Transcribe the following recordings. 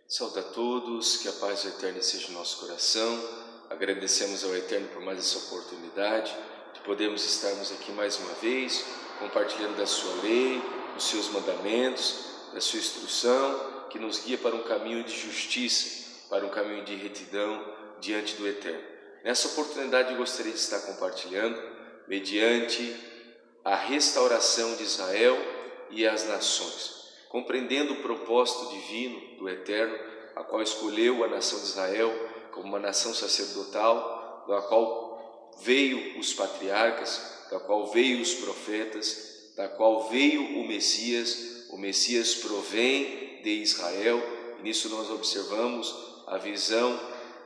Saúde a todos, que a paz do Eterno seja o nosso coração. Agradecemos ao Eterno por mais essa oportunidade de podermos estarmos aqui mais uma vez, compartilhando da sua lei, dos seus mandamentos, da sua instrução, que nos guia para um caminho de justiça, para um caminho de retidão diante do Eterno. Nessa oportunidade eu gostaria de estar compartilhando mediante a restauração de Israel e as nações, compreendendo o propósito divino do Eterno, a qual escolheu a nação de Israel como uma nação sacerdotal, da qual veio os patriarcas, da qual veio os profetas, da qual veio o Messias provém de Israel, e nisso nós observamos a visão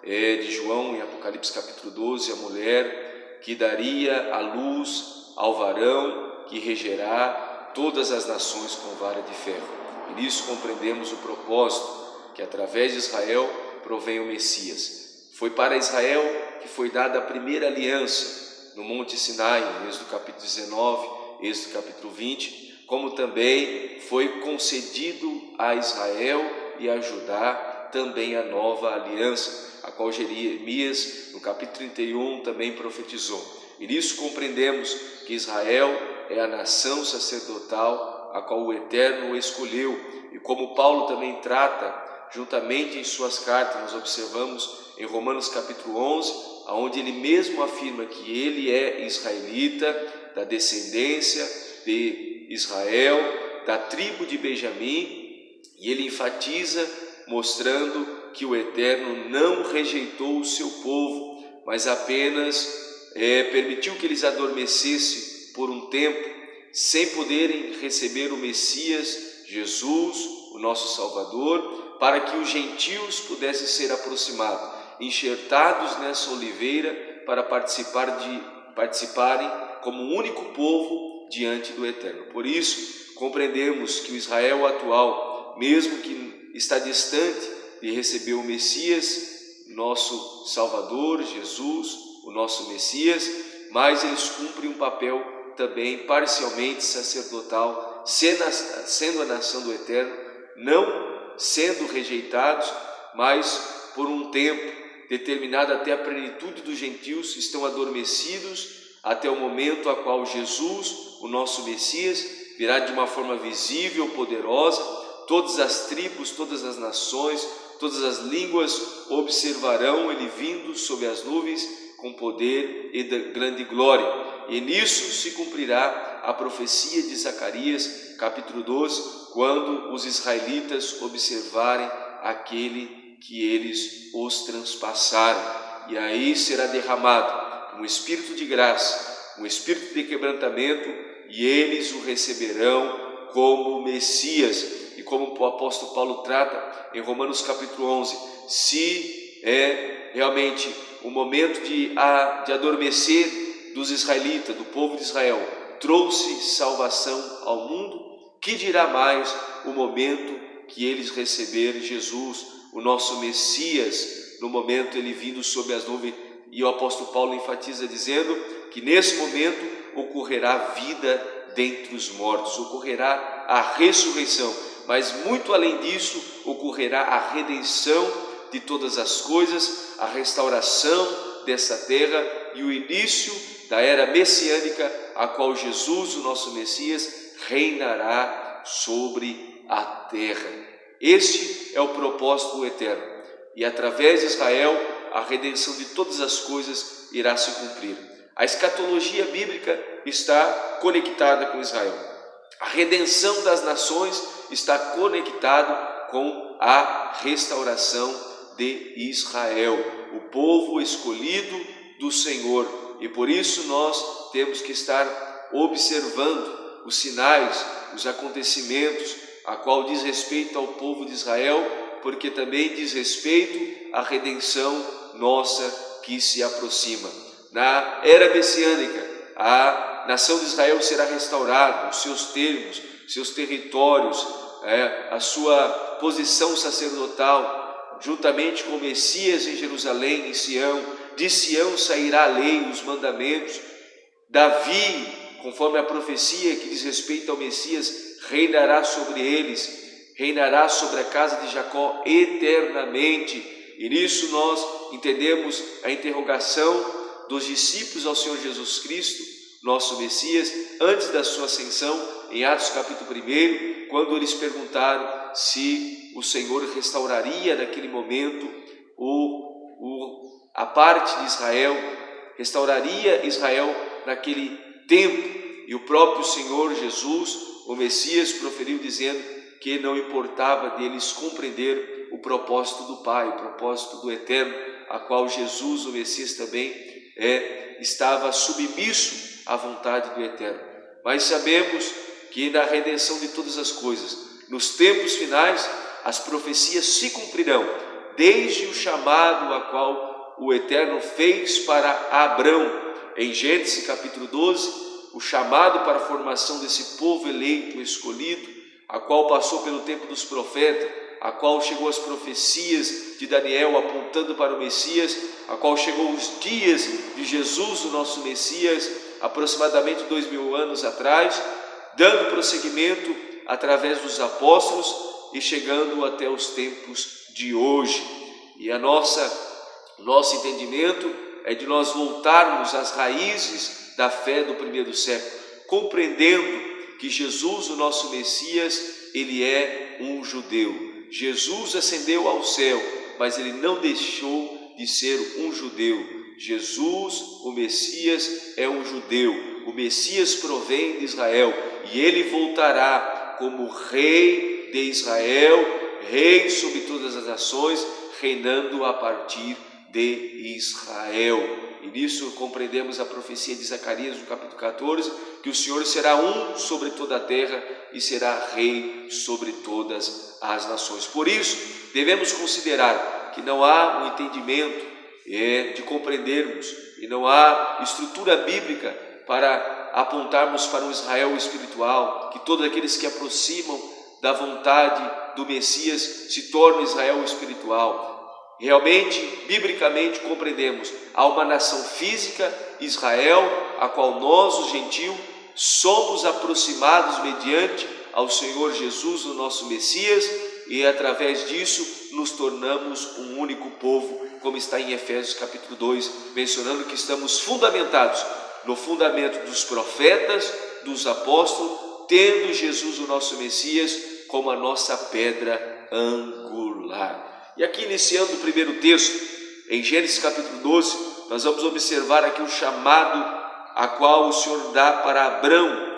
de João em Apocalipse capítulo 12, a mulher que daria a luz ao varão que regerá todas as nações com vara de ferro. E nisso compreendemos o propósito que através de Israel provém o Messias. Foi para Israel que foi dada a primeira aliança no Monte Sinai, em Êxodo capítulo 19, Êxodo capítulo 20, como também foi concedido a Israel e a Judá também a nova aliança, a qual Jeremias, no capítulo 31, também profetizou. E nisso compreendemos que Israel é a nação sacerdotal a qual o Eterno escolheu, e como Paulo também trata juntamente em suas cartas, nós observamos em Romanos capítulo 11, onde ele mesmo afirma que ele é israelita, da descendência de Israel, da tribo de Benjamim, e ele enfatiza mostrando que o Eterno não rejeitou o seu povo, mas apenas permitiu que eles adormecessem por um tempo, sem poderem receber o Messias, Jesus, o nosso Salvador, para que os gentios pudessem ser aproximados, enxertados nessa oliveira para participarem como único povo diante do Eterno. Por isso, compreendemos que o Israel atual, mesmo que está distante de receber o Messias, nosso Salvador, Jesus, o nosso Messias, mas eles cumprem um papel também parcialmente sacerdotal, sendo a nação do Eterno, não sendo rejeitados, mas por um tempo determinado até a plenitude dos gentios, estão adormecidos até o momento a qual Jesus, o nosso Messias, virá de uma forma visível, poderosa. Todas as tribos, todas as nações, todas as línguas observarão ele vindo sobre as nuvens com poder e grande glória. E nisso se cumprirá a profecia de Zacarias, capítulo 12, quando os israelitas observarem aquele que eles os transpassaram. E aí será derramado um espírito de graça, um espírito de quebrantamento, e eles o receberão como Messias. E como o apóstolo Paulo trata em Romanos capítulo 11, se é realmente o momento de adormecer dos israelitas, do povo de Israel, trouxe salvação ao mundo, que dirá mais o momento que eles receberem Jesus, o nosso Messias, no momento ele vindo sobre as nuvens. E o apóstolo Paulo enfatiza dizendo que nesse momento ocorrerá vida dentre os mortos, ocorrerá a ressurreição, mas muito além disso ocorrerá a redenção de todas as coisas, a restauração dessa terra e o início da era messiânica, a qual Jesus, o nosso Messias, reinará sobre a terra. Este é o propósito do Eterno, e através de Israel a redenção de todas as coisas irá se cumprir. A escatologia bíblica está conectada com Israel. A redenção das nações está conectada com a restauração de Israel, o povo escolhido do Senhor. E por isso nós temos que estar observando os sinais, os acontecimentos, a qual diz respeito ao povo de Israel, porque também diz respeito à redenção nossa que se aproxima. Na era messiânica, a nação de Israel será restaurada, os seus termos, seus territórios, a sua posição sacerdotal, juntamente com o Messias em Jerusalém, em Sião. De Sião sairá a lei, os mandamentos. Davi, conforme a profecia que diz respeito ao Messias, reinará sobre eles. reinará sobre a casa de Jacó eternamente. E nisso nós entendemos a interrogação dos discípulos ao Senhor Jesus Cristo, nosso Messias, antes da sua ascensão, em Atos capítulo 1, quando eles perguntaram se o Senhor restauraria naquele momento a parte de Israel, restauraria Israel naquele tempo. E o próprio Senhor Jesus, o Messias, proferiu dizendo que não importava deles compreender o propósito do Pai, o propósito do Eterno, a qual Jesus, o Messias, também estava submisso à vontade do Eterno. Mas sabemos que na redenção de todas as coisas, nos tempos finais, as profecias se cumprirão, desde o chamado a qual o Eterno fez para Abrão, em Gênesis capítulo 12, o chamado para a formação desse povo eleito, escolhido, a qual passou pelo tempo dos profetas, a qual chegou as profecias de Daniel apontando para o Messias, a qual chegou os dias de Jesus, o nosso Messias, aproximadamente 2000 anos atrás, dando prosseguimento através dos apóstolos e chegando até os tempos de hoje. E nosso entendimento é de nós voltarmos às raízes da fé do primeiro século, compreendendo que Jesus, o nosso Messias, ele é um judeu. Jesus ascendeu ao céu, mas ele não deixou de ser um judeu. Jesus, o Messias, é um judeu. O Messias provém de Israel e ele voltará como rei de Israel, rei sobre todas as nações, reinando a partir de Israel. E nisso compreendemos a profecia de Zacarias no capítulo 14, que o Senhor será um sobre toda a terra e será rei sobre todas as nações. Por isso, devemos considerar que não há um entendimento de compreendermos e não há estrutura bíblica para apontarmos para um Israel espiritual, que todos aqueles que aproximam da vontade do Messias se tornam Israel espiritual. Realmente, biblicamente, compreendemos, há uma nação física, Israel, a qual nós, os gentios, somos aproximados mediante ao Senhor Jesus, o nosso Messias, e através disso nos tornamos um único povo, como está em Efésios capítulo 2, mencionando que estamos fundamentados no fundamento dos profetas, dos apóstolos, tendo Jesus, o nosso Messias, como a nossa pedra angular. E aqui, iniciando o primeiro texto, em Gênesis capítulo 12, nós vamos observar aqui o chamado a qual o Senhor dá para Abrão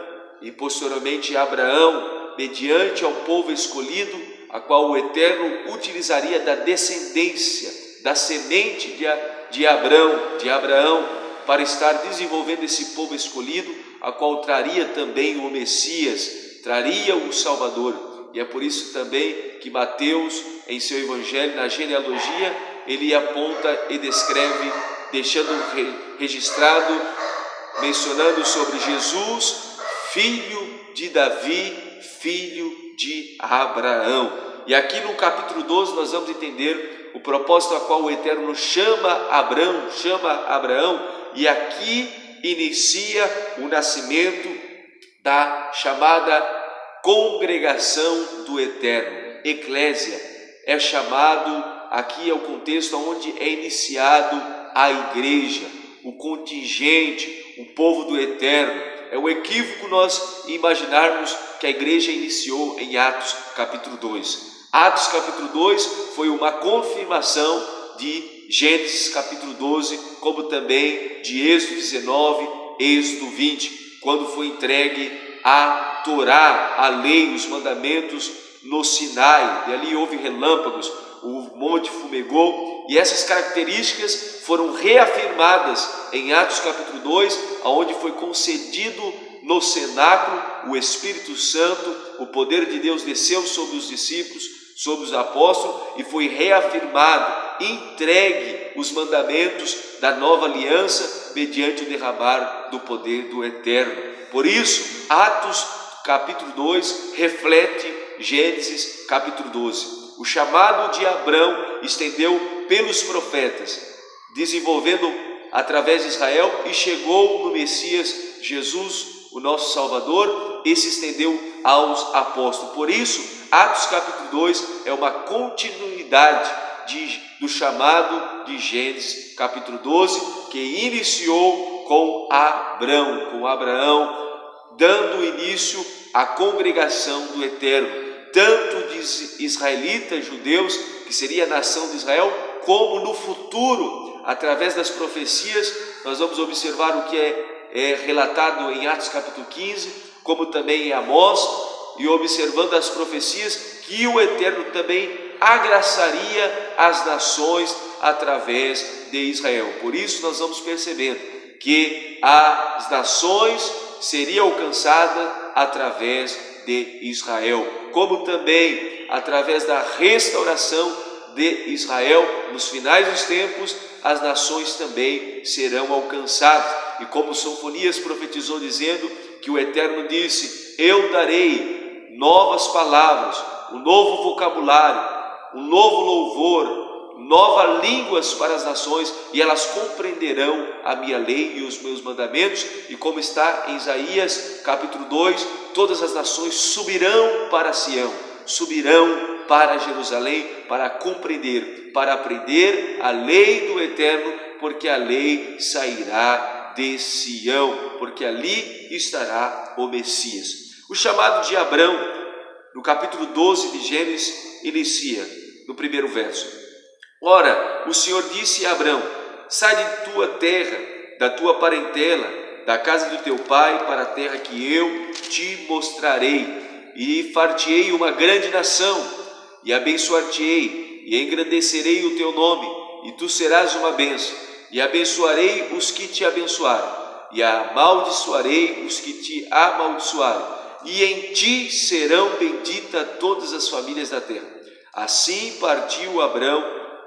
e posteriormente Abraão, mediante ao povo escolhido, a qual o Eterno utilizaria da descendência, da semente de Abraão, para estar desenvolvendo esse povo escolhido, a qual traria também o Messias, traria o Salvador. E é por isso também que Mateus, em seu evangelho, na genealogia, ele aponta e descreve, deixando registrado, mencionando sobre Jesus, filho de Davi, filho de Abraão. E aqui no capítulo 12 nós vamos entender o propósito a qual o Eterno chama Abraão, e aqui inicia o nascimento da chamada congregação do Eterno. Eclésia é chamado, aqui é o contexto onde é iniciado a igreja, o contingente, o povo do Eterno. É um equívoco nós imaginarmos que a igreja iniciou em Atos capítulo 2. Atos capítulo 2 foi uma confirmação de Gênesis capítulo 12, como também de Êxodo 19, Êxodo 20, quando foi entregue a Torá, a lei, os mandamentos no Sinai, e ali houve relâmpagos, o monte fumegou, e essas características foram reafirmadas em Atos capítulo 2, onde foi concedido no cenáculo o Espírito Santo, o poder de Deus desceu sobre os discípulos, sobre os apóstolos, e foi reafirmado, entregue os mandamentos da nova aliança, mediante o derramar do poder do Eterno. Por isso, Atos capítulo 2 reflete Gênesis capítulo 12. O chamado de Abrão estendeu pelos profetas, desenvolvendo através de Israel, e chegou no Messias Jesus, o nosso Salvador, e se estendeu aos apóstolos. Por isso, Atos capítulo 2 é uma continuidade do chamado de Gênesis capítulo 12, que iniciou com Abraão, dando início à congregação do Eterno, tanto de israelitas, judeus, que seria a nação de Israel, como no futuro, através das profecias. Nós vamos observar o que é relatado em Atos capítulo 15, como também em Amós, e observando as profecias, que o Eterno também agraçaria as nações através de Israel. Por isso nós vamos percebendo que as nações seriam alcançadas através de Israel, como também através da restauração de Israel nos finais dos tempos, as nações também serão alcançadas. E como Sofonias profetizou dizendo que o Eterno disse: eu darei novas palavras, um novo vocabulário, um novo louvor, novas línguas para as nações, e elas compreenderão a minha lei e os meus mandamentos. E como está em Isaías capítulo 2, todas as nações subirão para Sião, subirão para Jerusalém, para compreender, para aprender a lei do Eterno, porque a lei sairá de Sião, porque ali estará o Messias. O chamado de Abrão, no capítulo 12 de Gênesis, inicia no primeiro verso: ora, o Senhor disse a Abrão: sai de tua terra, da tua parentela, da casa do teu pai, para a terra que eu te mostrarei, e far-te-ei uma grande nação, e abençoar-te-ei, e engrandecerei o teu nome, e tu serás uma bênção, e abençoarei os que te abençoarem, e amaldiçoarei os que te amaldiçoarem, e em ti serão benditas todas as famílias da terra. Assim partiu Abrão,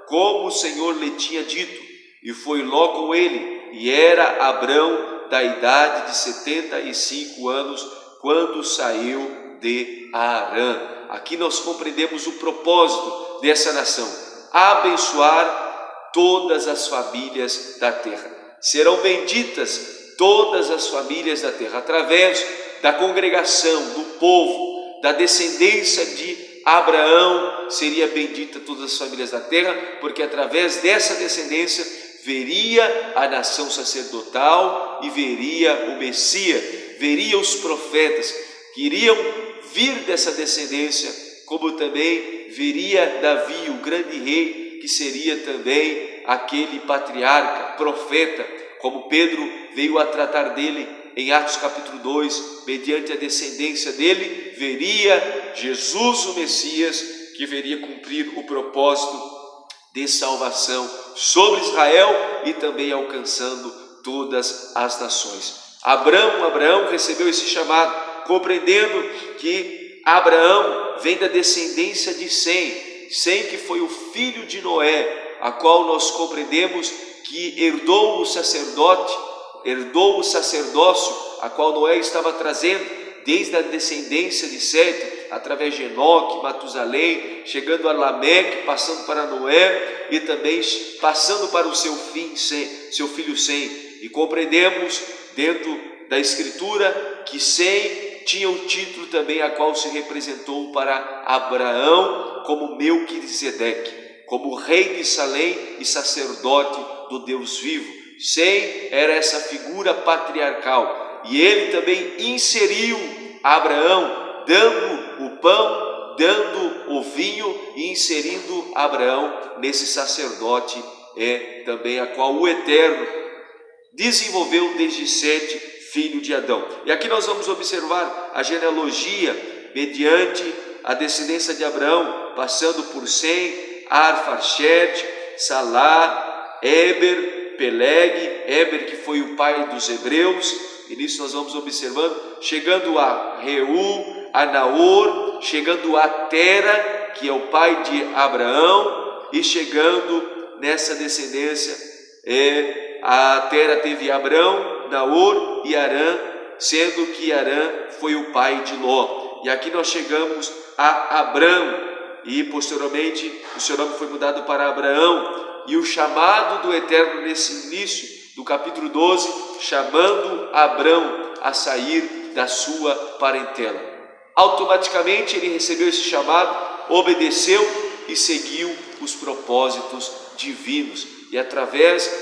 como o Senhor lhe tinha dito, e foi Ló com ele, e era Abrão da idade de 75 anos, quando saiu de Harã. Aqui nós compreendemos o propósito dessa nação: abençoar todas as famílias da terra. Serão benditas todas as famílias da terra, através da congregação, do povo, da descendência de Abraão, seria bendita todas as famílias da terra, porque através dessa descendência veria a nação sacerdotal e veria o Messias, veria os profetas que iriam vir dessa descendência, como também veria Davi, o grande rei, que seria também aquele patriarca, profeta, como Pedro veio a tratar dele em Atos capítulo 2, mediante a descendência dele, veria Jesus o Messias, que veria cumprir o propósito de salvação sobre Israel e também alcançando todas as nações. Abraão recebeu esse chamado, compreendendo que Abraão vem da descendência de Sem, que foi o filho de Noé, a qual nós compreendemos que herdou o sacerdócio, a qual Noé estava trazendo desde a descendência de Sete, através de Enoque, Matusalém, chegando a Lameque, passando para Noé e também passando para o seu filho Sem. E compreendemos dentro da Escritura que Sem tinha um título também a qual se representou para Abraão como Melquisedeque, como rei de Salém e sacerdote do Deus vivo. Sem era essa figura patriarcal, e ele também inseriu Abraão, dando o pão, dando o vinho e inserindo Abraão nesse sacerdote também a qual o Eterno desenvolveu desde Sete, filho de Adão. E aqui nós vamos observar a genealogia mediante a descendência de Abraão, passando por Sem, Arfaxade, Salá, Eber, Peleg, Eber, que foi o pai dos hebreus, e nisso nós vamos observando, chegando a Reu, a Naor, chegando a Tera, que é o pai de Abraão, e chegando nessa descendência, a Tera teve Abrão, Naor e Harã, sendo que Harã foi o pai de Ló. E aqui nós chegamos a Abrão, e posteriormente o seu nome foi mudado para Abraão. E o chamado do Eterno nesse início do capítulo 12, chamando Abrão a sair da sua parentela. automaticamente ele recebeu esse chamado, obedeceu e seguiu os propósitos divinos. E através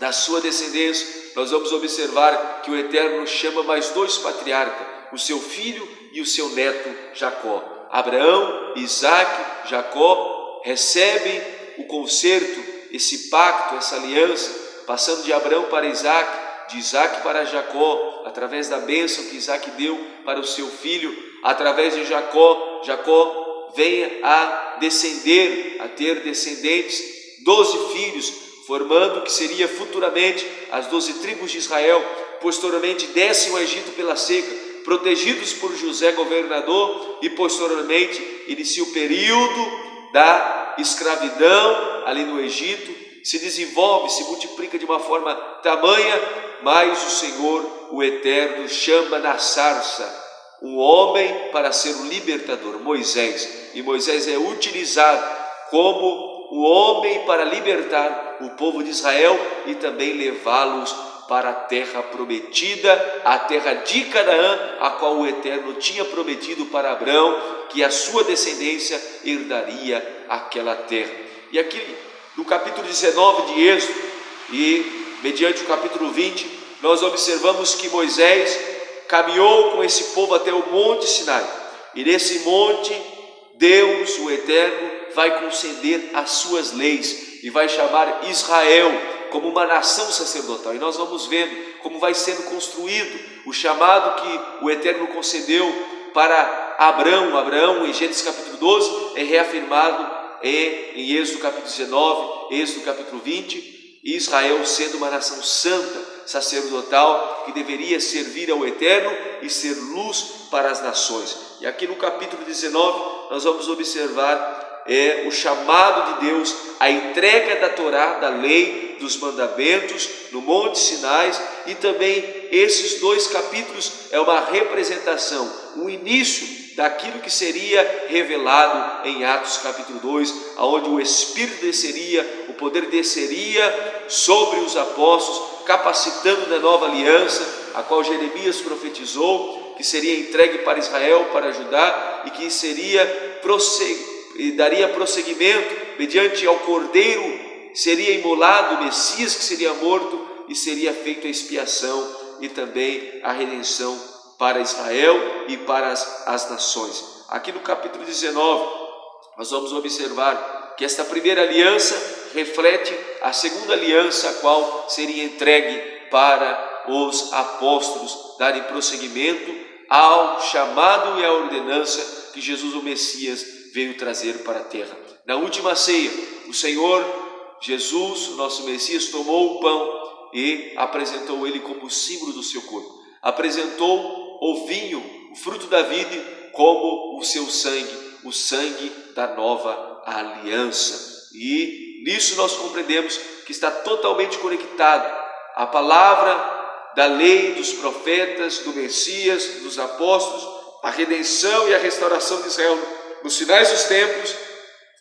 da sua descendência, nós vamos observar que o Eterno chama mais 2 patriarcas, o seu filho e o seu neto Jacó. Abraão, Isaque, Jacó recebem o concerto, esse pacto, essa aliança, passando de Abraão para Isaque, de Isaque para Jacó, através da bênção que Isaque deu para o seu filho, através de Jacó, Jacó vem a descender, a ter descendentes, 12 filhos, formando o que seria futuramente as 12 tribos de Israel. Posteriormente descem o Egito pela seca, protegidos por José governador, e posteriormente inicia o período da escravidão ali no Egito. Se desenvolve, se multiplica de uma forma tamanha, mas o Senhor, o Eterno, chama na sarça um homem para ser o libertador, Moisés. E Moisés é utilizado como o homem para libertar o povo de Israel e também levá-los para a terra prometida, a terra de Canaã, a qual o Eterno tinha prometido para Abraão, que a sua descendência herdaria aquela terra. E aqui no capítulo 19 de Êxodo e mediante o capítulo 20, nós observamos que Moisés caminhou com esse povo até o Monte Sinai. E nesse monte, Deus, o Eterno, vai conceder as suas leis e vai chamar Israel como uma nação sacerdotal. E nós vamos vendo como vai sendo construído o chamado que o Eterno concedeu para Abraão. Abraão, em Gênesis capítulo 12, é reafirmado em Êxodo capítulo 19, Êxodo capítulo 20, Israel sendo uma nação santa, sacerdotal, que deveria servir ao Eterno e ser luz para as nações. E aqui no capítulo 19 nós vamos observar o chamado de Deus, a entrega da Torá, da lei, dos mandamentos no Monte Sinai, e também esses 2 capítulos é uma representação, um início daquilo que seria revelado em Atos capítulo 2, onde o Espírito desceria, o poder desceria sobre os apóstolos, capacitando da nova aliança, a qual Jeremias profetizou, que seria entregue para Israel, para Judá, e que seria e daria prosseguimento mediante ao Cordeiro, seria imolado o Messias, que seria morto, e seria feita a expiação e também a redenção para Israel e para as nações. Aqui no capítulo 19 nós vamos observar que esta primeira aliança reflete a segunda aliança, a qual seria entregue para os apóstolos darem prosseguimento ao chamado e à ordenança que Jesus, o Messias, veio trazer para a terra. Na última ceia, o Senhor Jesus, o nosso Messias, tomou o pão e apresentou ele como símbolo do seu corpo. Apresentou o vinho, o fruto da vida, como o seu sangue, o sangue da nova aliança. E nisso nós compreendemos que está totalmente conectado a palavra da lei, dos profetas, do Messias, dos apóstolos, a redenção e a restauração de Israel nos finais dos tempos,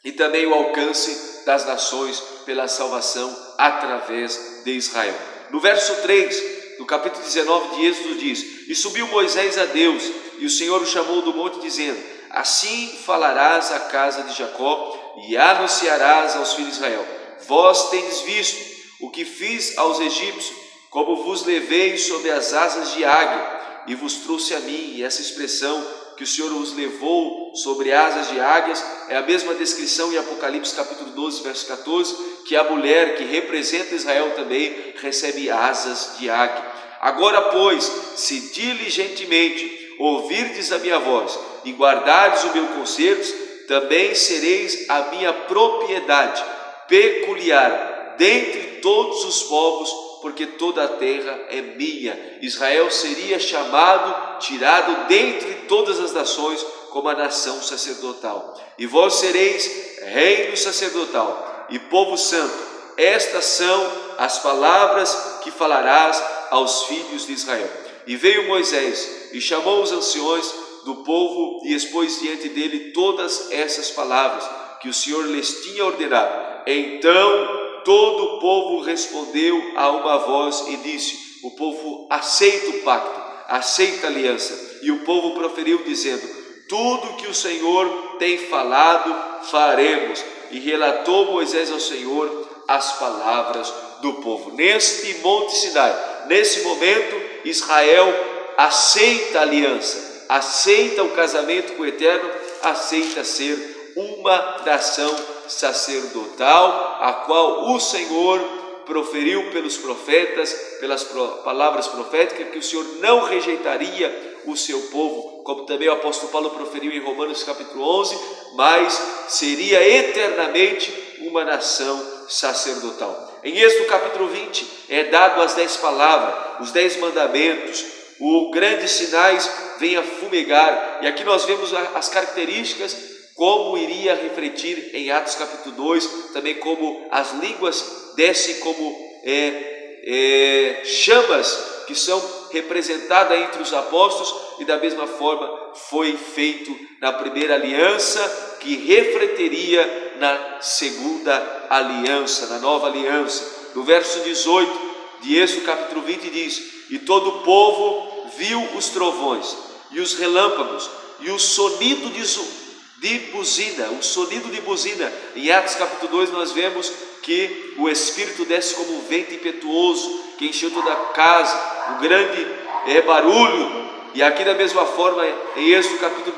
e também o alcance das nações pela salvação através de Israel. No verso 3 do capítulo 19 de Êxodo diz: E subiu Moisés a Deus, e o Senhor o chamou do monte, dizendo: Assim falarás à casa de Jacó e anunciarás aos filhos de Israel: Vós tendes visto o que fiz aos egípcios, como vos levei sobre as asas de águia e vos trouxe a mim. E essa expressão que o Senhor os levou sobre asas de águias é a mesma descrição em Apocalipse capítulo 12, verso 14, que a mulher que representa Israel também recebe asas de águia. Agora, pois, se diligentemente ouvirdes a minha voz e guardardes o meu concerto, também sereis a minha propriedade peculiar dentre todos os povos, porque toda a terra é minha. Israel seria chamado, tirado dentre todas as nações, como a nação sacerdotal. E vós sereis reino sacerdotal e povo santo. Estas são as palavras que falarás aos filhos de Israel. E veio Moisés e chamou os anciões do povo e expôs diante dele todas essas palavras que o Senhor lhes tinha ordenado. Então todo o povo respondeu a uma voz e disse: o povo aceita o pacto, aceita a aliança. E o povo proferiu dizendo: tudo que o Senhor tem falado, faremos. E relatou Moisés ao Senhor as palavras do povo. Neste Monte Sinai, nesse momento, Israel aceita a aliança, aceita o casamento com o Eterno, aceita ser uma nação sacerdotal, a qual o Senhor proferiu pelos profetas, pelas palavras proféticas, que o Senhor não rejeitaria o seu povo, como também o apóstolo Paulo proferiu em Romanos capítulo 11, mas seria eternamente uma nação sacerdotal. Em Êxodo capítulo 20 é dado as 10 palavras, os 10 mandamentos, o grande sinais vem a fumegar, e aqui nós vemos as características, como iria refletir em Atos capítulo 2, também como as línguas descem como chamas que são representadas entre os apóstolos, e da mesma forma foi feito na primeira aliança, que refletiria na segunda aliança, na nova aliança. No verso 18 de Êxodo capítulo 20 diz: e todo o povo viu os trovões e os relâmpagos e o sonido de buzina, o sonido de buzina. Em Atos capítulo 2 nós vemos que o Espírito desce como um vento impetuoso, que encheu toda a casa, um grande barulho. E aqui da mesma forma, em Êxodo capítulo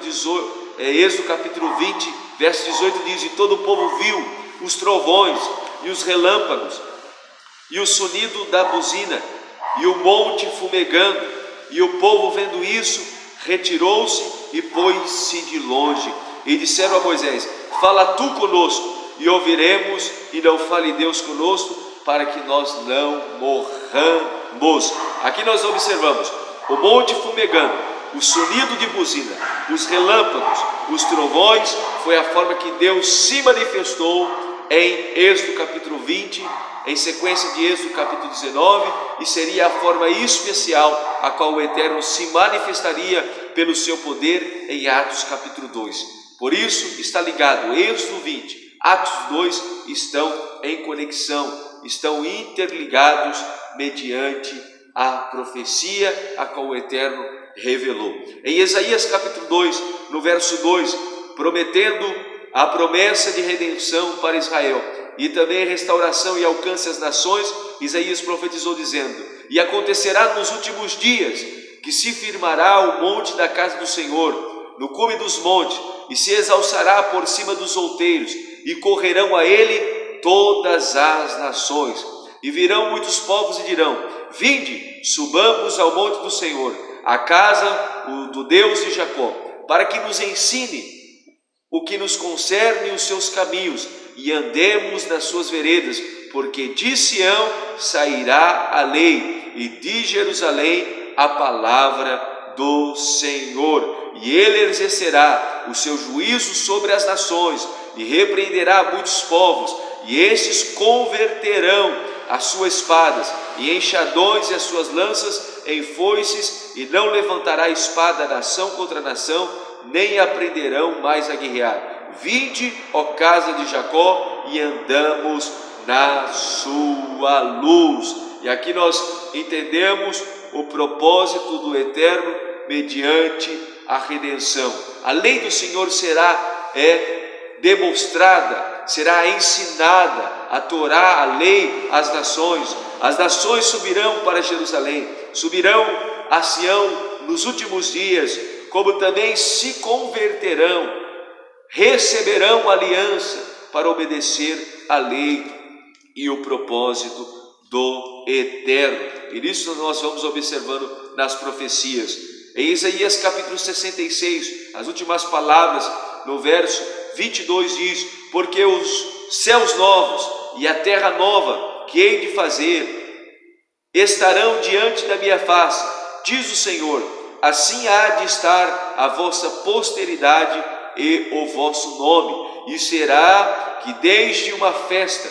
20, verso 18 diz: e todo o povo viu os trovões e os relâmpagos e o sonido da buzina e o monte fumegando, e o povo vendo isso, retirou-se e pôs-se de longe. E disseram a Moisés: fala tu conosco, e ouviremos, e não fale Deus conosco, para que nós não morramos. Aqui nós observamos o monte fumegando, o sonido de buzina, os relâmpagos, os trovões. Foi a forma que Deus se manifestou em Êxodo capítulo 20, em sequência de Êxodo capítulo 19, e seria a forma especial a qual o Eterno se manifestaria pelo seu poder em Atos capítulo 2. Por isso está ligado Êxodo 20, Atos 2 estão em conexão, estão interligados mediante a profecia a qual o Eterno revelou. Em Isaías capítulo 2, no verso 2, prometendo a promessa de redenção para Israel e também restauração e alcance às nações, Isaías profetizou dizendo: e acontecerá nos últimos dias que se firmará o monte da casa do Senhor no cume dos montes, e se exalçará por cima dos outeiros, e correrão a ele todas as nações. E virão muitos povos e dirão: vinde, subamos ao monte do Senhor, a casa do Deus de Jacó, para que nos ensine o que nos concerne os seus caminhos, e andemos nas suas veredas, porque de Sião sairá a lei, e de Jerusalém a palavra do Senhor. E ele exercerá o seu juízo sobre as nações, e repreenderá muitos povos, e estes converterão as suas espadas e enxadões e as suas lanças em foices, e não levantará espada nação contra nação, nem aprenderão mais a guerrear. Vinde, ó casa de Jacó, e andamos na sua luz. E aqui nós entendemos o propósito do Eterno mediante a redenção. A lei do Senhor será demonstrada, será ensinada, a Torá, a lei, às nações. As nações subirão para Jerusalém, subirão a Sião nos últimos dias, como também se converterão, receberão aliança para obedecer a lei e o propósito do Eterno. E nisso nós vamos observando nas profecias. Em Isaías capítulo 66, as últimas palavras, no verso 22 diz: porque os céus novos e a terra nova que hei de fazer estarão diante da minha face, diz o Senhor, assim há de estar a vossa posteridade e o vosso nome, e será que desde uma festa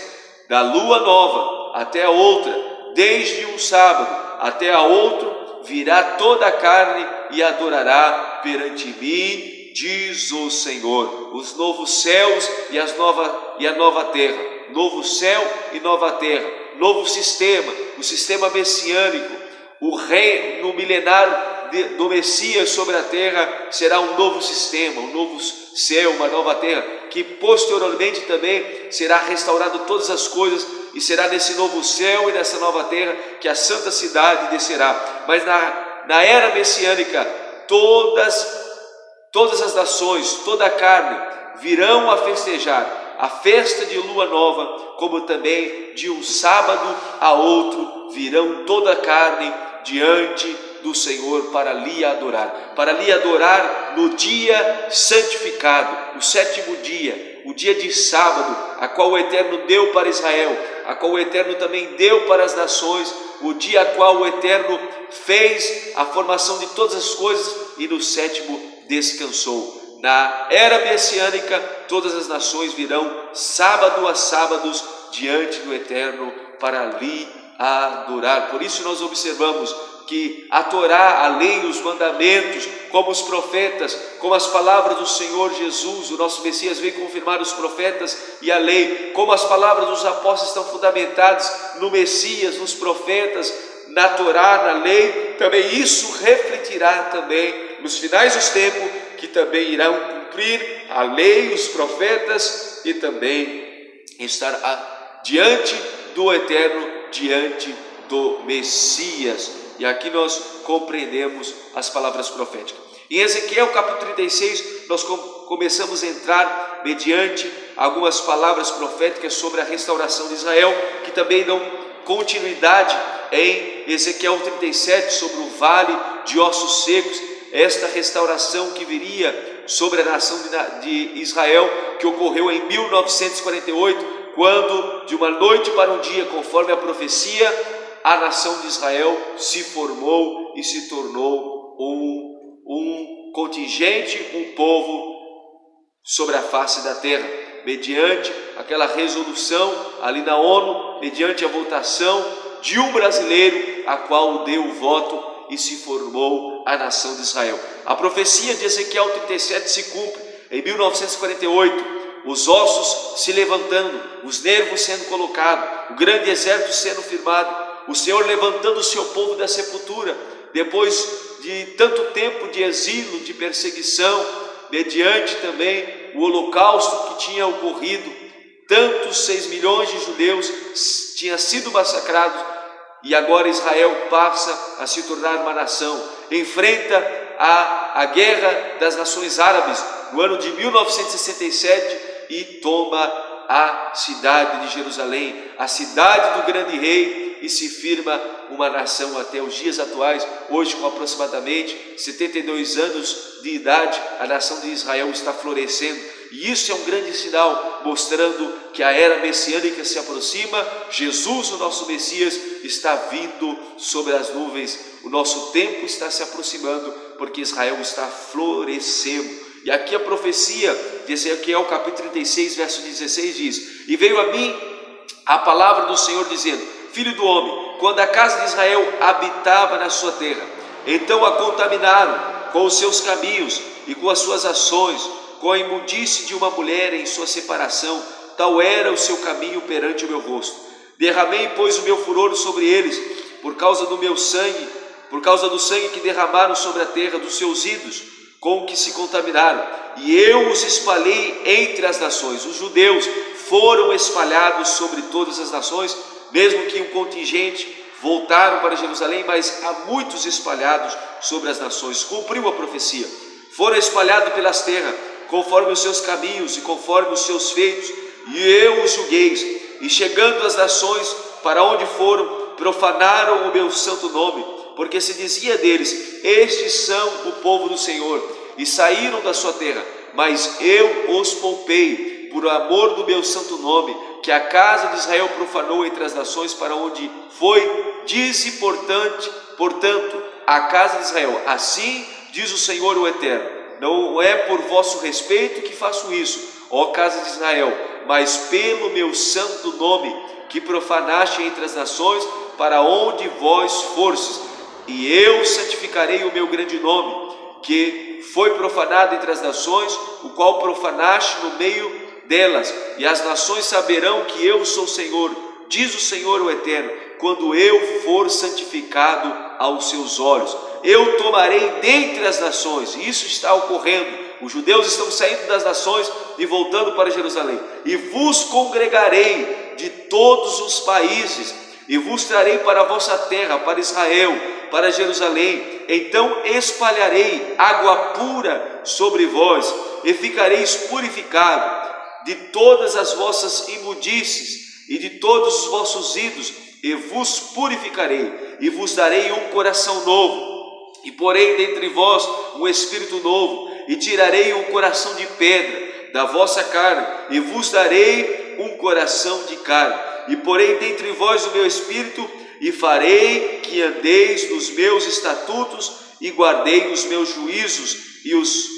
da lua nova até a outra, desde um sábado até a outro, virá toda a carne e adorará perante mim, diz o Senhor. Os novos céus e a nova terra, novo céu e nova terra, novo sistema, o sistema messiânico, o reino milenar do Messias sobre a terra será um novo sistema, um novo céu, uma nova terra, que posteriormente também será restaurado todas as coisas, e será nesse novo céu e nessa nova terra que a santa cidade descerá. Mas na era messiânica, todas as nações, toda a carne virão a festejar a festa de lua nova, como também de um sábado a outro virão toda a carne diante do Senhor para lhe adorar no dia santificado, o sétimo dia, o dia de sábado, a qual o Eterno deu para Israel, a qual o Eterno também deu para as nações, o dia a qual o Eterno fez a formação de todas as coisas e no sétimo descansou. Na era messiânica, todas as nações virão sábado a sábados diante do Eterno para lhe adorar. Por isso nós observamos que a Torá, a lei, os mandamentos, como os profetas, como as palavras do Senhor Jesus, o nosso Messias veio confirmar os profetas e a lei, como as palavras dos apóstolos estão fundamentadas no Messias, nos profetas, na Torá, na lei, também isso refletirá também nos finais dos tempos, que também irão cumprir a lei, os profetas e também estar diante do Eterno, diante do Messias. E aqui nós compreendemos as palavras proféticas. Em Ezequiel capítulo 36, nós começamos a entrar mediante algumas palavras proféticas sobre a restauração de Israel, que também dão continuidade em Ezequiel 37, sobre o vale de ossos secos, esta restauração que viria sobre a nação de Israel, que ocorreu em 1948, quando de uma noite para um dia, conforme a profecia, a nação de Israel se formou e se tornou um contingente, um povo sobre a face da terra, mediante aquela resolução ali na ONU, mediante a votação de um brasileiro, a qual deu o voto e se formou a nação de Israel. A profecia de Ezequiel 37 se cumpre em 1948, os ossos se levantando, os nervos sendo colocados, o grande exército sendo firmado, o Senhor levantando o seu povo da sepultura, depois de tanto tempo de exílio, de perseguição, mediante também o holocausto que tinha ocorrido, tantos 6 milhões de judeus tinham sido massacrados, e agora Israel passa a se tornar uma nação, enfrenta a guerra das nações árabes no ano de 1967 e toma a cidade de Jerusalém, a cidade do grande rei, e se firma uma nação até os dias atuais. Hoje, com aproximadamente 72 anos de idade, a nação de Israel está florescendo, e isso é um grande sinal, mostrando que a era messiânica se aproxima. Jesus, o nosso Messias, está vindo sobre as nuvens, o nosso tempo está se aproximando, porque Israel está florescendo. E aqui a profecia de Ezequiel capítulo 36, verso 16 diz: e veio a mim a palavra do Senhor dizendo: filho do homem, quando a casa de Israel habitava na sua terra, então a contaminaram com os seus caminhos e com as suas ações, com a imundície de uma mulher em sua separação, tal era o seu caminho perante o meu rosto. Derramei, pois, o meu furor sobre eles, por causa do meu sangue, por causa do sangue que derramaram sobre a terra dos seus ídolos, com que se contaminaram, e eu os espalhei entre as nações. Os judeus foram espalhados sobre todas as nações, mesmo que um contingente voltaram para Jerusalém, mas há muitos espalhados sobre as nações. Cumpriu a profecia. Foram espalhados pelas terras, conforme os seus caminhos e conforme os seus feitos, e eu os julguei. E chegando às nações para onde foram, profanaram o meu santo nome, porque se dizia deles: estes são o povo do Senhor, e saíram da sua terra. Mas eu os poupei, por amor do meu santo nome, que a casa de Israel profanou entre as nações para onde foi. Disse, portanto, a casa de Israel: assim diz o Senhor o Eterno, não é por vosso respeito que faço isso, ó casa de Israel, mas pelo meu santo nome, que profanaste entre as nações para onde vós fostes. E eu santificarei o meu grande nome, que foi profanado entre as nações, o qual profanaste no meio delas, e as nações saberão que eu sou o Senhor, diz o Senhor o Eterno, quando eu for santificado aos seus olhos. eu tomarei dentre as nações, e isso está ocorrendo, os judeus estão saindo das nações e voltando para Jerusalém, e vos congregarei de todos os países, e vos trarei para a vossa terra, para Israel, para Jerusalém. Então espalharei água pura sobre vós, e ficareis purificados de todas as vossas imundícies e de todos os vossos ídolos, e vos purificarei, e vos darei um coração novo, e porei dentre vós um espírito novo, e tirarei um coração de pedra da vossa carne, e vos darei um coração de carne, e porei dentre vós o meu espírito, e farei que andeis nos meus estatutos, e guardei os meus juízos, e os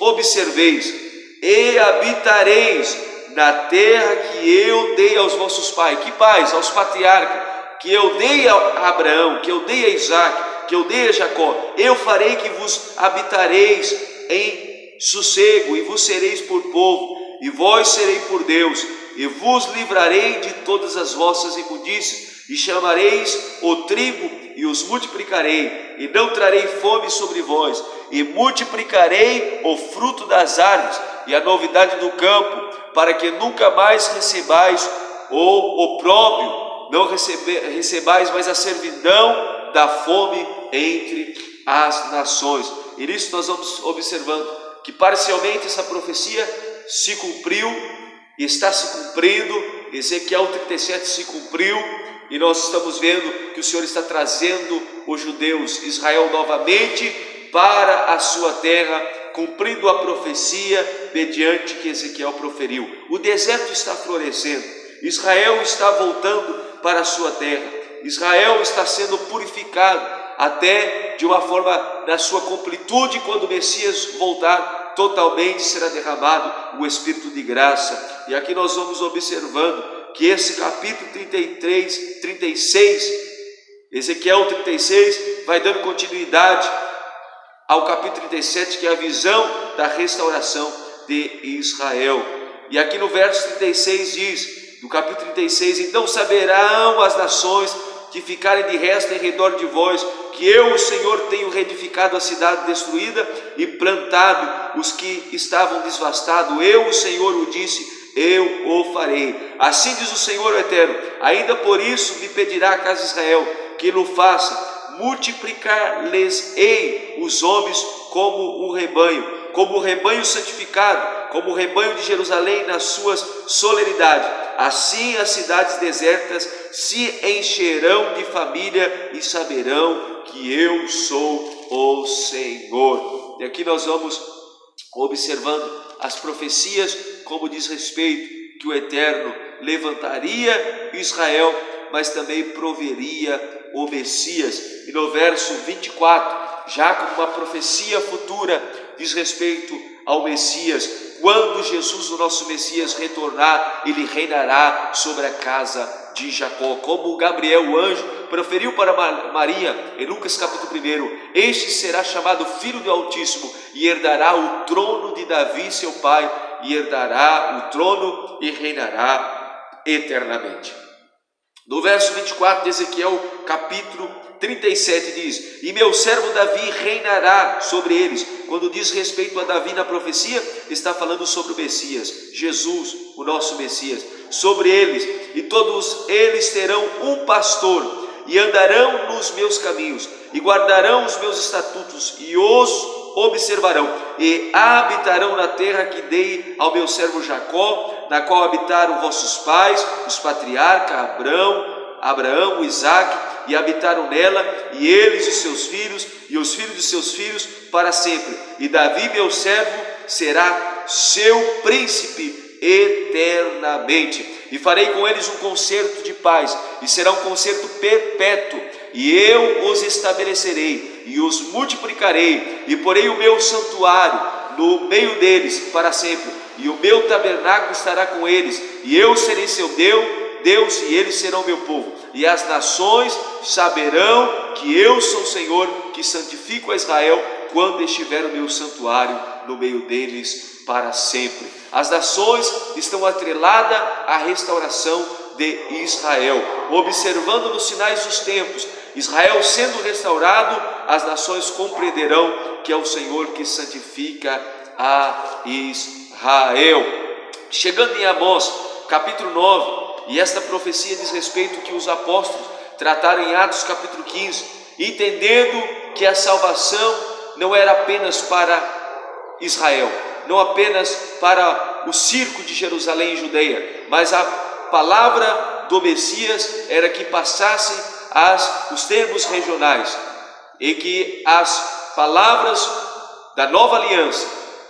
observeis, e habitareis na terra que eu dei aos vossos pais. Que pais? Aos patriarcas, que eu dei a Abraão, que eu dei a Isaac, que eu dei a Jacó. Eu farei que vos habitareis em sossego, e vos sereis por povo, e vós serei por Deus, e vos livrarei de todas as vossas imundícies, e chamareis o trigo, e os multiplicarei, e não trarei fome sobre vós, e multiplicarei o fruto das árvores, e a novidade do campo, para que nunca mais recebais o opróbrio, não recebais mais a servidão da fome entre as nações. E nisso nós vamos observando que parcialmente essa profecia se cumpriu, e está se cumprindo. Ezequiel 37 se cumpriu, e nós estamos vendo que o Senhor está trazendo os judeus, Israel novamente para a sua terra, cumprindo a profecia mediante que Ezequiel proferiu. O deserto está florescendo, Israel está voltando para a sua terra, Israel está sendo purificado até de uma forma na sua completude. Quando o Messias voltar, totalmente será derramado o Espírito de graça. E aqui nós vamos observando que esse capítulo 36, Ezequiel 36, vai dando continuidade ao capítulo 37, que é a visão da restauração de Israel. E aqui no verso 36 diz, no capítulo 36, então saberão as nações que ficarem de resto em redor de vós, que eu, o Senhor, tenho reedificado a cidade destruída e plantado os que estavam devastados. Eu, o Senhor, o disse, eu o farei. Assim diz o Senhor o Eterno, ainda por isso me pedirá a casa de Israel que lo faça, multiplicar-lhes-ei os homens como o rebanho santificado, como o rebanho de Jerusalém nas suas solenidades. Assim as cidades desertas se encherão de família e saberão que eu sou o Senhor. E aqui nós vamos observando as profecias, como diz respeito que o Eterno levantaria Israel, mas também proveria o Messias. E no verso 24, já como uma profecia futura, diz respeito ao Messias. Quando Jesus, o nosso Messias, retornar, ele reinará sobre a casa de Jacó, como Gabriel, o anjo, proferiu para Maria em Lucas capítulo 1: este será chamado Filho do Altíssimo, e herdará o trono de Davi seu pai, e herdará o trono e reinará eternamente. No verso 24 de Ezequiel capítulo 37 diz, e meu servo Davi reinará sobre eles. Quando diz respeito a Davi na profecia, está falando sobre o Messias, Jesus, o nosso Messias, sobre eles, e todos eles terão um pastor, e andarão nos meus caminhos, e guardarão os meus estatutos, e os observarão, e habitarão na terra que dei ao meu servo Jacó, na qual habitaram vossos pais, os patriarcas Abraão, Isaac, e habitaram nela, e eles e seus filhos, e os filhos de seus filhos, para sempre. E Davi, meu servo, será seu príncipe eternamente. E farei com eles um concerto de paz, e será um concerto perpétuo, e eu os estabelecerei, e os multiplicarei, e porei o meu santuário no meio deles para sempre, e o meu tabernáculo estará com eles, e eu serei seu Deus, e eles serão meu povo. E as nações saberão que eu sou o Senhor, que santifico a Israel, quando estiver o meu santuário no meio deles para sempre. As nações estão atreladas à restauração de Israel, observando nos sinais dos tempos Israel sendo restaurado, as nações compreenderão que é o Senhor que santifica a Israel. Chegando em Amós, capítulo 9, e esta profecia diz respeito que os apóstolos trataram em Atos capítulo 15, entendendo que a salvação não era apenas para Israel, não apenas para o circo de Jerusalém e Judeia, mas a palavra do Messias era que passasse os termos regionais, e que as palavras da nova aliança,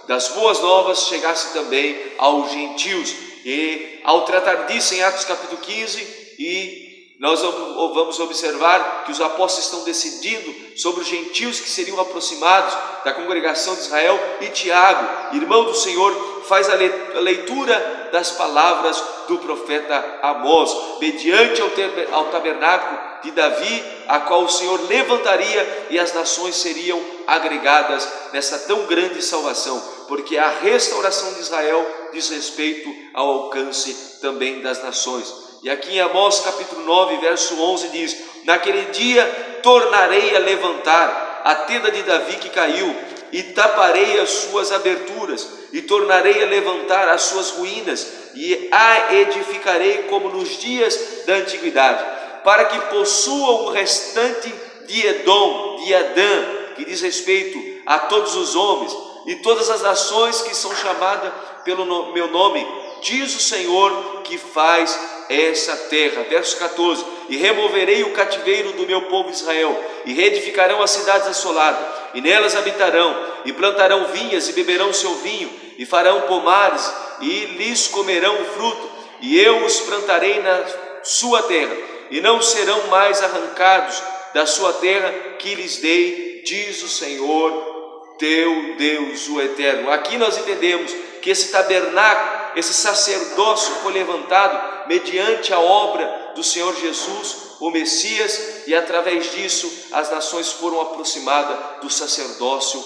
das boas novas, chegassem também aos gentios. E ao tratar disso em Atos capítulo 15, e nós vamos observar que os apóstolos estão decidindo sobre os gentios que seriam aproximados da congregação de Israel, e Tiago, irmão do Senhor, faz a leitura das palavras do profeta Amós, mediante ao tabernáculo de Davi, a qual o Senhor levantaria e as nações seriam agregadas nessa tão grande salvação, porque a restauração de Israel diz respeito ao alcance também das nações. E aqui em Amós capítulo 9, verso 11 diz: naquele dia tornarei a levantar a tenda de Davi que caiu, e taparei as suas aberturas, e tornarei a levantar as suas ruínas, e a edificarei como nos dias da antiguidade, para que possua o restante de Edom, de Adã, que diz respeito a todos os homens e todas as nações que são chamadas pelo meu nome, diz o Senhor que faz essa terra. Verso 14: e removerei o cativeiro do meu povo Israel, e reedificarão as cidades assoladas, e nelas habitarão, e plantarão vinhas, e beberão seu vinho, e farão pomares, e lhes comerão o fruto, e eu os plantarei na sua terra, e não serão mais arrancados da sua terra que lhes dei, diz o Senhor teu Deus, o Eterno. Aqui nós entendemos que esse tabernáculo, esse sacerdócio foi levantado mediante a obra do Senhor Jesus, o Messias, e através disso as nações foram aproximadas do sacerdócio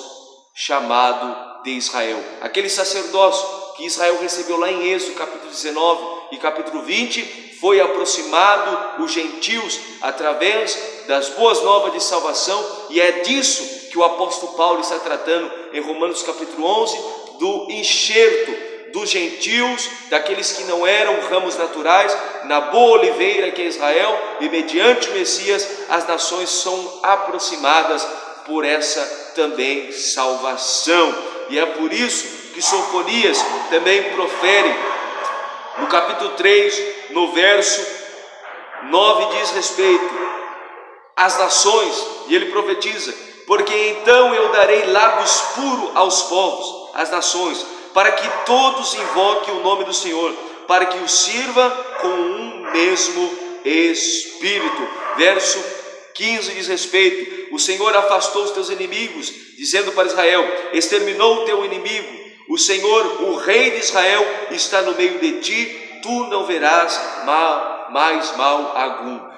chamado de Israel. Aquele sacerdócio que Israel recebeu lá em Êxodo capítulo 19 e capítulo 20, foi aproximado os gentios através das boas novas de salvação, e é disso que o apóstolo Paulo está tratando em Romanos capítulo 11, do enxerto dos gentios, daqueles que não eram ramos naturais, na boa oliveira que é Israel, e mediante o Messias as nações são aproximadas por essa também salvação. E é por isso que Sofonias também profere no capítulo 3, no verso 9, diz respeito às nações, e ele profetiza: porque então eu darei lábios puros aos povos, às nações, para que todos invoquem o nome do Senhor, para que o sirva com um mesmo espírito. Verso 15 diz respeito: o Senhor afastou os teus inimigos, dizendo para Israel: exterminou o teu inimigo. O Senhor, o Rei de Israel, está no meio de ti, tu não verás mais mal algum.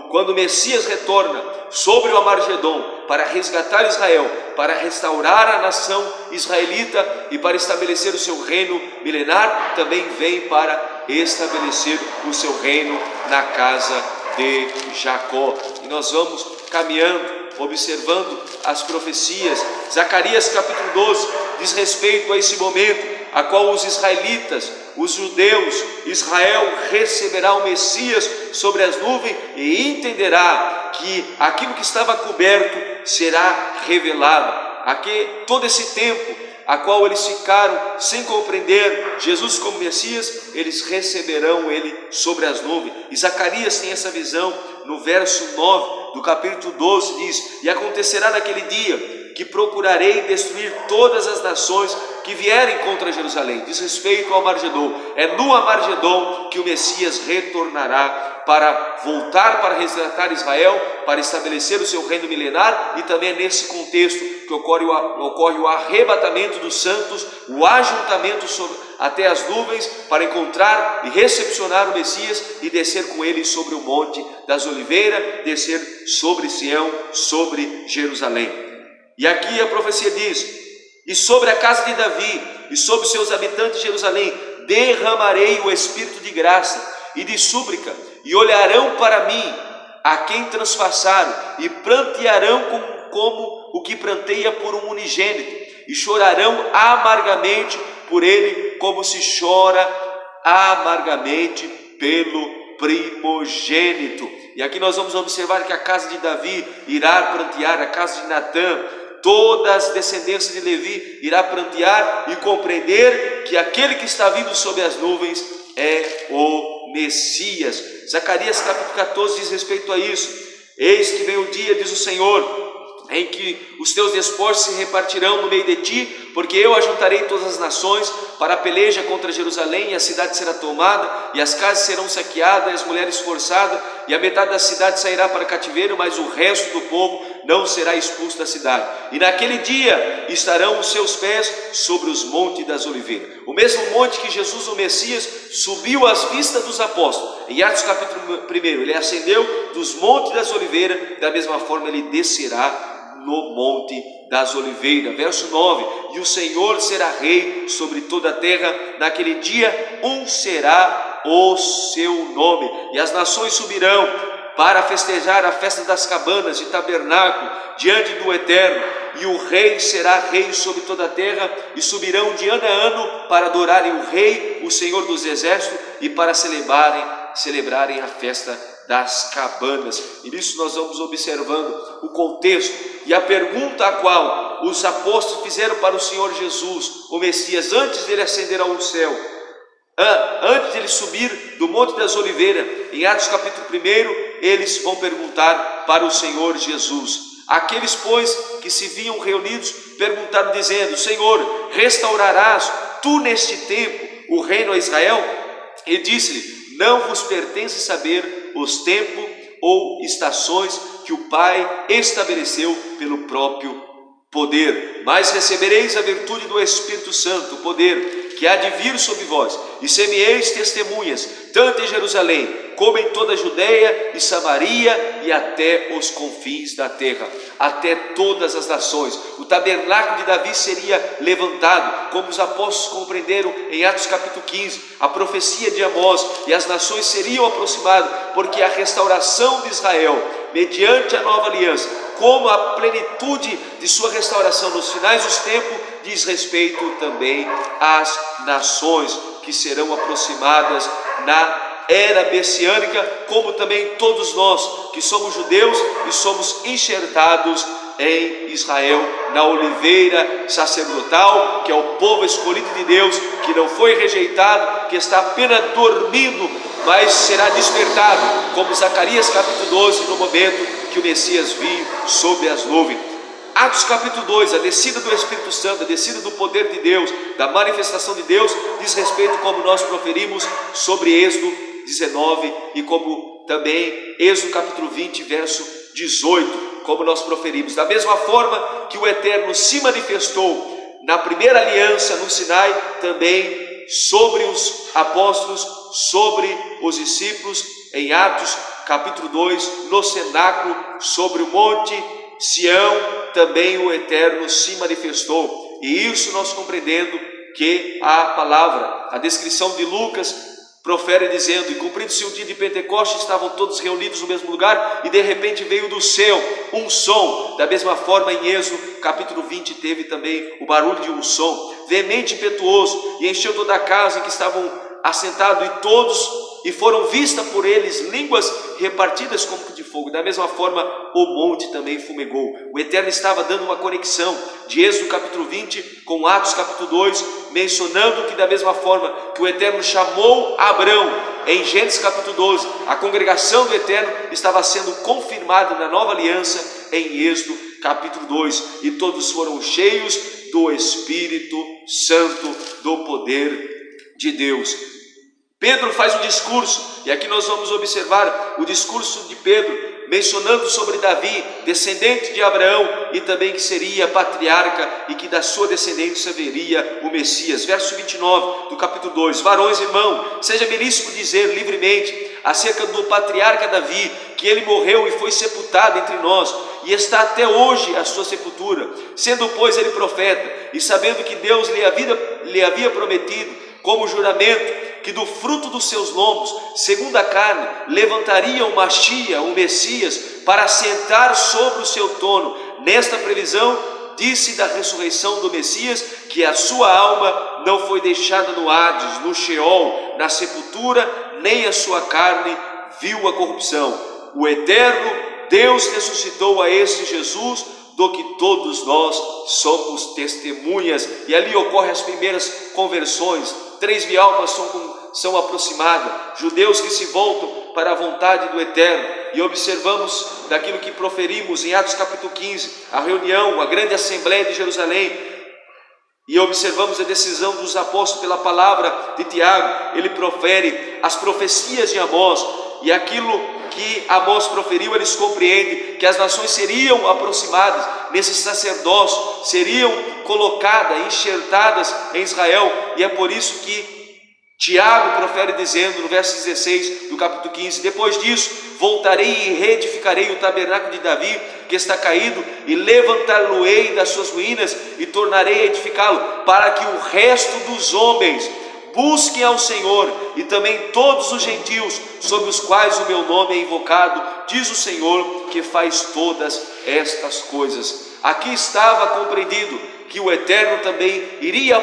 Quando o Messias retorna sobre o Amargedon para resgatar Israel, para restaurar a nação israelita e para estabelecer o seu reino milenar, também vem para estabelecer o seu reino na casa de Jacó. E nós vamos caminhando, observando as profecias. Zacarias capítulo 12 diz respeito a esse momento, a qual os israelitas, os judeus, Israel receberá o Messias sobre as nuvens e entenderá que aquilo que estava coberto será revelado. Aqui todo esse tempo a qual eles ficaram sem compreender Jesus como Messias, eles receberão ele sobre as nuvens. E Zacarias tem essa visão no verso 9 do capítulo 12, diz: e acontecerá naquele dia que procurarei destruir todas as nações que vierem contra Jerusalém. Diz respeito ao Amargedon. É no Amargedon que o Messias retornará para voltar para resgatar Israel, para estabelecer o seu reino milenar, e também é nesse contexto que ocorre o arrebatamento dos santos, o ajuntamento até as nuvens, para encontrar e recepcionar o Messias e descer com ele sobre o monte das oliveiras, descer sobre Sião, sobre Jerusalém. E aqui a profecia diz: e sobre a casa de Davi e sobre seus habitantes de Jerusalém derramarei o espírito de graça e de súplica, e olharão para mim a quem transpassaram, e prantearão como o que pranteia por um unigênito, e chorarão amargamente por ele, como se chora amargamente pelo primogênito. E aqui nós vamos observar que a casa de Davi irá prantear, a casa de Natã, todas as descendências de Levi irá prantear e compreender que aquele que está vindo sobre as nuvens é o Messias. Zacarias capítulo 14 diz respeito a isso: eis que vem o dia, diz o Senhor, em que os teus despojos se repartirão no meio de ti, porque eu ajuntarei todas as nações para a peleja contra Jerusalém, e a cidade será tomada, e as casas serão saqueadas, e as mulheres forçadas, e a metade da cidade sairá para cativeiro, mas o resto do povo não será expulso da cidade. E naquele dia estarão os seus pés sobre os montes das oliveiras, o mesmo monte que Jesus, o Messias, subiu às vistas dos apóstolos. Em Atos capítulo 1, ele ascendeu dos montes das oliveiras, da mesma forma ele descerá no monte das oliveiras. Verso 9: e o Senhor será rei sobre toda a terra, naquele dia um será o seu nome, e as nações subirão para festejar a festa das cabanas de tabernáculo diante do Eterno, e o rei será rei sobre toda a terra, e subirão de ano a ano para adorarem o rei, o Senhor dos exércitos, e para celebrarem a festa das cabanas. E nisso nós vamos observando o contexto e a pergunta a qual os apóstolos fizeram para o Senhor Jesus, o Messias, antes dele ascender ao céu, antes de ele subir do Monte das Oliveiras. Em Atos capítulo 1, eles vão perguntar para o Senhor Jesus. Aqueles, pois, que se viam reunidos, perguntaram dizendo: Senhor, restaurarás tu neste tempo o reino a Israel? E disse-lhe: não vos pertence saber os tempos ou estações que o Pai estabeleceu pelo próprio poder, mas recebereis a virtude do Espírito Santo, o poder que há de vir sobre vós, e semeeis testemunhas, tanto em Jerusalém, como em toda a Judeia e Samaria, e até os confins da terra, até todas as nações. O tabernáculo de Davi seria levantado, como os apóstolos compreenderam em Atos capítulo 15, a profecia de Amós, e as nações seriam aproximadas, porque a restauração de Israel, mediante a nova aliança, como a plenitude de sua restauração nos finais dos tempos, diz respeito também às nações que serão aproximadas na era messiânica, como também todos nós que somos judeus e somos enxertados em Israel, na oliveira sacerdotal, que é o povo escolhido de Deus, que não foi rejeitado, que está apenas dormindo, mas será despertado, como Zacarias capítulo 12, no momento que o Messias vir sobre as nuvens. Atos capítulo 2, a descida do Espírito Santo, a descida do poder de Deus, da manifestação de Deus, diz respeito, como nós proferimos, sobre Êxodo 19, e como também Êxodo capítulo 20, verso 18, como nós proferimos. Da mesma forma que o Eterno se manifestou na primeira aliança no Sinai, também sobre os apóstolos, sobre os discípulos, em Atos capítulo 2, no cenáculo, sobre o monte Sião, também o Eterno se manifestou. E isso nós compreendendo que a palavra, a descrição de Lucas profere dizendo: e cumprindo-se o dia de Pentecostes, estavam todos reunidos no mesmo lugar, e de repente veio do céu um som. Da mesma forma, em Êxodo capítulo 20 teve também o barulho de um som veemente e impetuoso, e encheu toda a casa em que estavam assentados, e foram vistas por eles línguas repartidas como de fogo. Da mesma forma, o monte também fumegou. O Eterno estava dando uma conexão de Êxodo capítulo 20 com Atos capítulo 2, mencionando que da mesma forma que o Eterno chamou Abrão em Gênesis capítulo 12, a congregação do Eterno estava sendo confirmada na nova aliança em Êxodo capítulo 2, e todos foram cheios do Espírito Santo, do poder de Deus. Pedro faz um discurso, e aqui nós vamos observar o discurso de Pedro, mencionando sobre Davi, descendente de Abraão, e também que seria patriarca, e que da sua descendência viria o Messias. Verso 29 do capítulo 2: varões, irmão, seja-me lícito dizer livremente acerca do patriarca Davi, que ele morreu e foi sepultado entre nós, e está até hoje a sua sepultura, sendo pois ele profeta, e sabendo que Deus lhe havia prometido como juramento, que do fruto dos seus lombos, segundo a carne, levantaria o Machia, o Messias, para assentar sobre o seu trono. Nesta previsão, disse da ressurreição do Messias que a sua alma não foi deixada no Hades, no Sheol, na sepultura, nem a sua carne viu a corrupção. O eterno Deus ressuscitou a este Jesus, do que todos nós somos testemunhas. E ali ocorrem as primeiras conversões. 3.000 almas são aproximadas, judeus que se voltam para a vontade do Eterno. E observamos daquilo que proferimos em Atos capítulo 15, a reunião, a grande assembleia de Jerusalém, e observamos a decisão dos apóstolos pela palavra de Tiago. Ele profere as profecias de Amós, e aquilo que Amós proferiu, eles compreendem que as nações seriam aproximadas nesse sacerdócio, seriam colocadas, enxertadas em Israel, e é por isso que Tiago profere dizendo no verso 16 do capítulo 15: depois disso voltarei e reedificarei o tabernáculo de Davi, que está caído, e levantar-lo-ei das suas ruínas, e tornarei a edificá-lo, para que o resto dos homens busquem ao Senhor, e também todos os gentios sobre os quais o meu nome é invocado, diz o Senhor, que faz todas estas coisas. Aqui estava compreendido que o Eterno também iria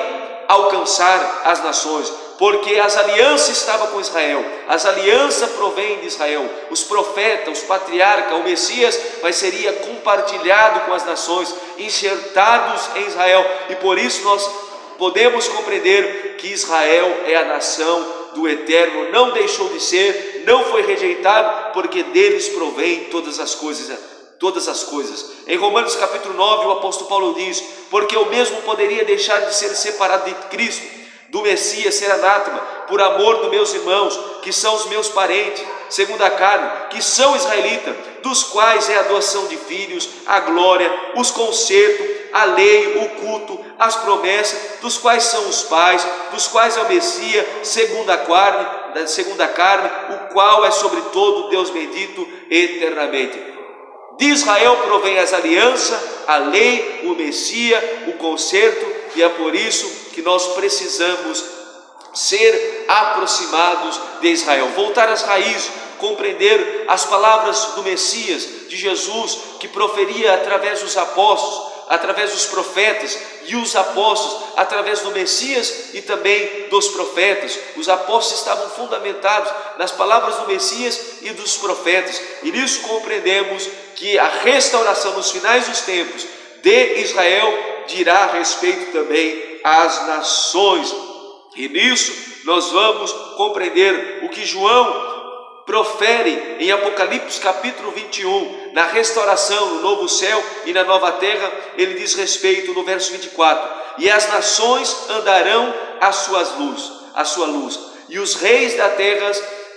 alcançar as nações, porque as alianças estavam com Israel, as alianças provêm de Israel, os profetas, os patriarcas, o Messias, mas seria compartilhado com as nações, enxertados em Israel, e por isso nós podemos compreender que Israel é a nação do Eterno, não deixou de ser, não foi rejeitado, porque deles provém todas as coisas. Em Romanos capítulo 9, o apóstolo Paulo diz: porque eu mesmo poderia deixar de ser separado de Cristo, do Messias, ser anátema, por amor dos meus irmãos, que são os meus parentes, segundo a carne, que são israelitas, dos quais é a adoção de filhos, a glória, os concertos, a lei, o culto, as promessas, dos quais são os pais, dos quais é o Messias, segundo a carne, o qual é sobre todo Deus bendito eternamente. De Israel provém as alianças, a lei, o Messias, o concerto, e é por isso que nós precisamos ser aproximados de Israel, voltar às raízes, compreender as palavras do Messias, de Jesus, que proferia através dos apóstolos, através dos profetas, e os apóstolos através do Messias e também dos profetas. Os apóstolos estavam fundamentados nas palavras do Messias e dos profetas, e nisso compreendemos que a restauração nos finais dos tempos de Israel dirá respeito também às nações, e nisso nós vamos compreender o que João profere em Apocalipse capítulo 21, na restauração, no novo céu e na nova terra. Ele diz respeito no verso 24: e as nações andarão à sua luz, e os reis da terra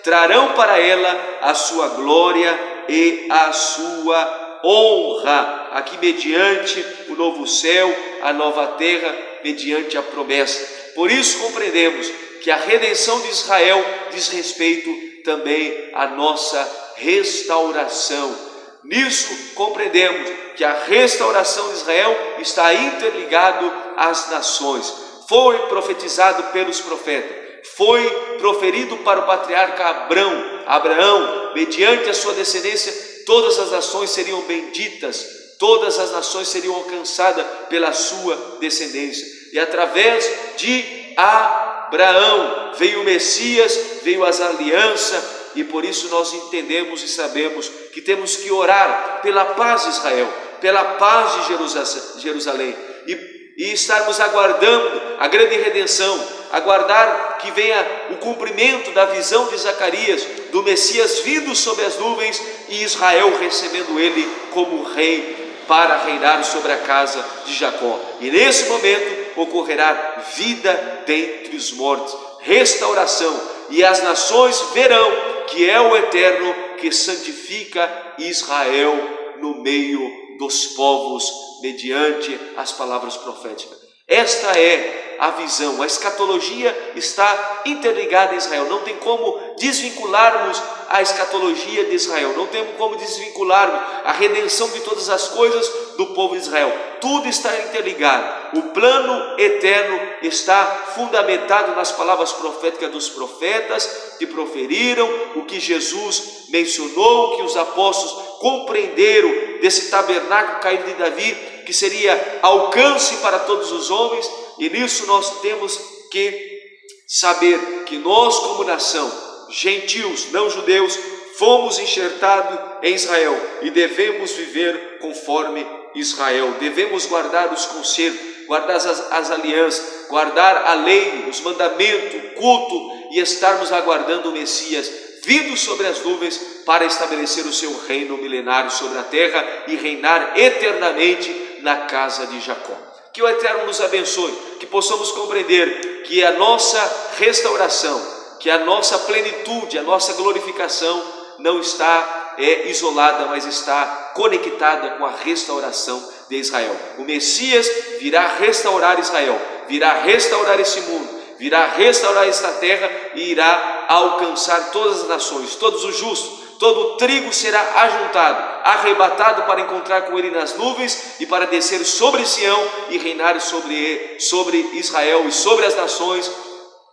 trarão para ela a sua glória e a sua honra. Aqui mediante o novo céu, a nova terra, mediante a promessa. Por isso compreendemos que a redenção de Israel diz respeito também à nossa restauração. Nisso compreendemos que a restauração de Israel está interligado às nações. Foi profetizado pelos profetas, foi proferido para o patriarca Abraão, mediante a sua descendência, todas as nações seriam benditas, todas as nações seriam alcançadas pela sua descendência. E através de Abraão veio o Messias, veio as alianças, e por isso nós entendemos e sabemos que temos que orar pela paz de Israel, pela paz de Jerusalém, e estarmos aguardando a grande redenção, aguardar que venha o cumprimento da visão de Zacarias, do Messias vindo sobre as nuvens, e Israel recebendo ele como rei para reinar sobre a casa de Jacó. E nesse momento ocorrerá vida dentre os mortos, restauração, e as nações verão que é o Eterno que santifica Israel no meio dos povos, mediante as palavras proféticas. Esta é a visão. A escatologia está interligada a Israel. Não tem como desvincularmos a escatologia de Israel. Não temos como desvincularmos a redenção de todas as coisas do povo de Israel. Tudo está interligado. O plano eterno está fundamentado nas palavras proféticas dos profetas que proferiram, o que Jesus mencionou, que os apóstolos compreenderam desse tabernáculo caído de Davi, que seria alcance para todos os homens. E nisso nós temos que saber que nós, como nação, gentios, não judeus, fomos enxertados em Israel e devemos viver conforme Israel. Devemos guardar os concertos, guardar as alianças, guardar a lei, os mandamentos, o culto, e estarmos aguardando o Messias vindo sobre as nuvens para estabelecer o seu reino milenário sobre a terra e reinar eternamente na casa de Jacó. Que o Eterno nos abençoe, que possamos compreender que a nossa restauração, que a nossa plenitude, a nossa glorificação não está isolada, mas está conectada com a restauração de Israel. O Messias virá restaurar Israel, virá restaurar esse mundo, virá restaurar esta terra e irá alcançar todas as nações, todos os justos. Todo o trigo será ajuntado, arrebatado para encontrar com ele nas nuvens e para descer sobre Sião e reinar sobre Israel e sobre as nações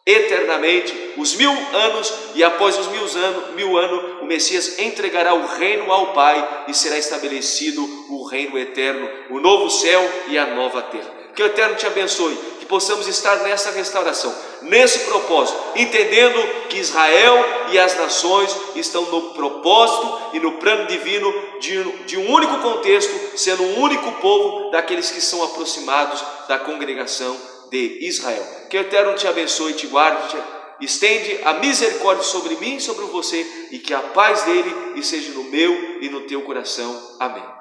eternamente, os 1000 anos, e após os 1000 anos, o Messias entregará o reino ao Pai e será estabelecido o reino eterno, o novo céu e a nova terra. Que o Eterno te abençoe, que possamos estar nessa restauração, nesse propósito, entendendo que Israel e as nações estão no propósito e no plano divino de um único contexto, sendo um único povo daqueles que são aproximados da congregação de Israel. Que o Eterno te abençoe, te guarde, estende a misericórdia sobre mim e sobre você, e que a paz dele esteja no meu e no teu coração. Amém.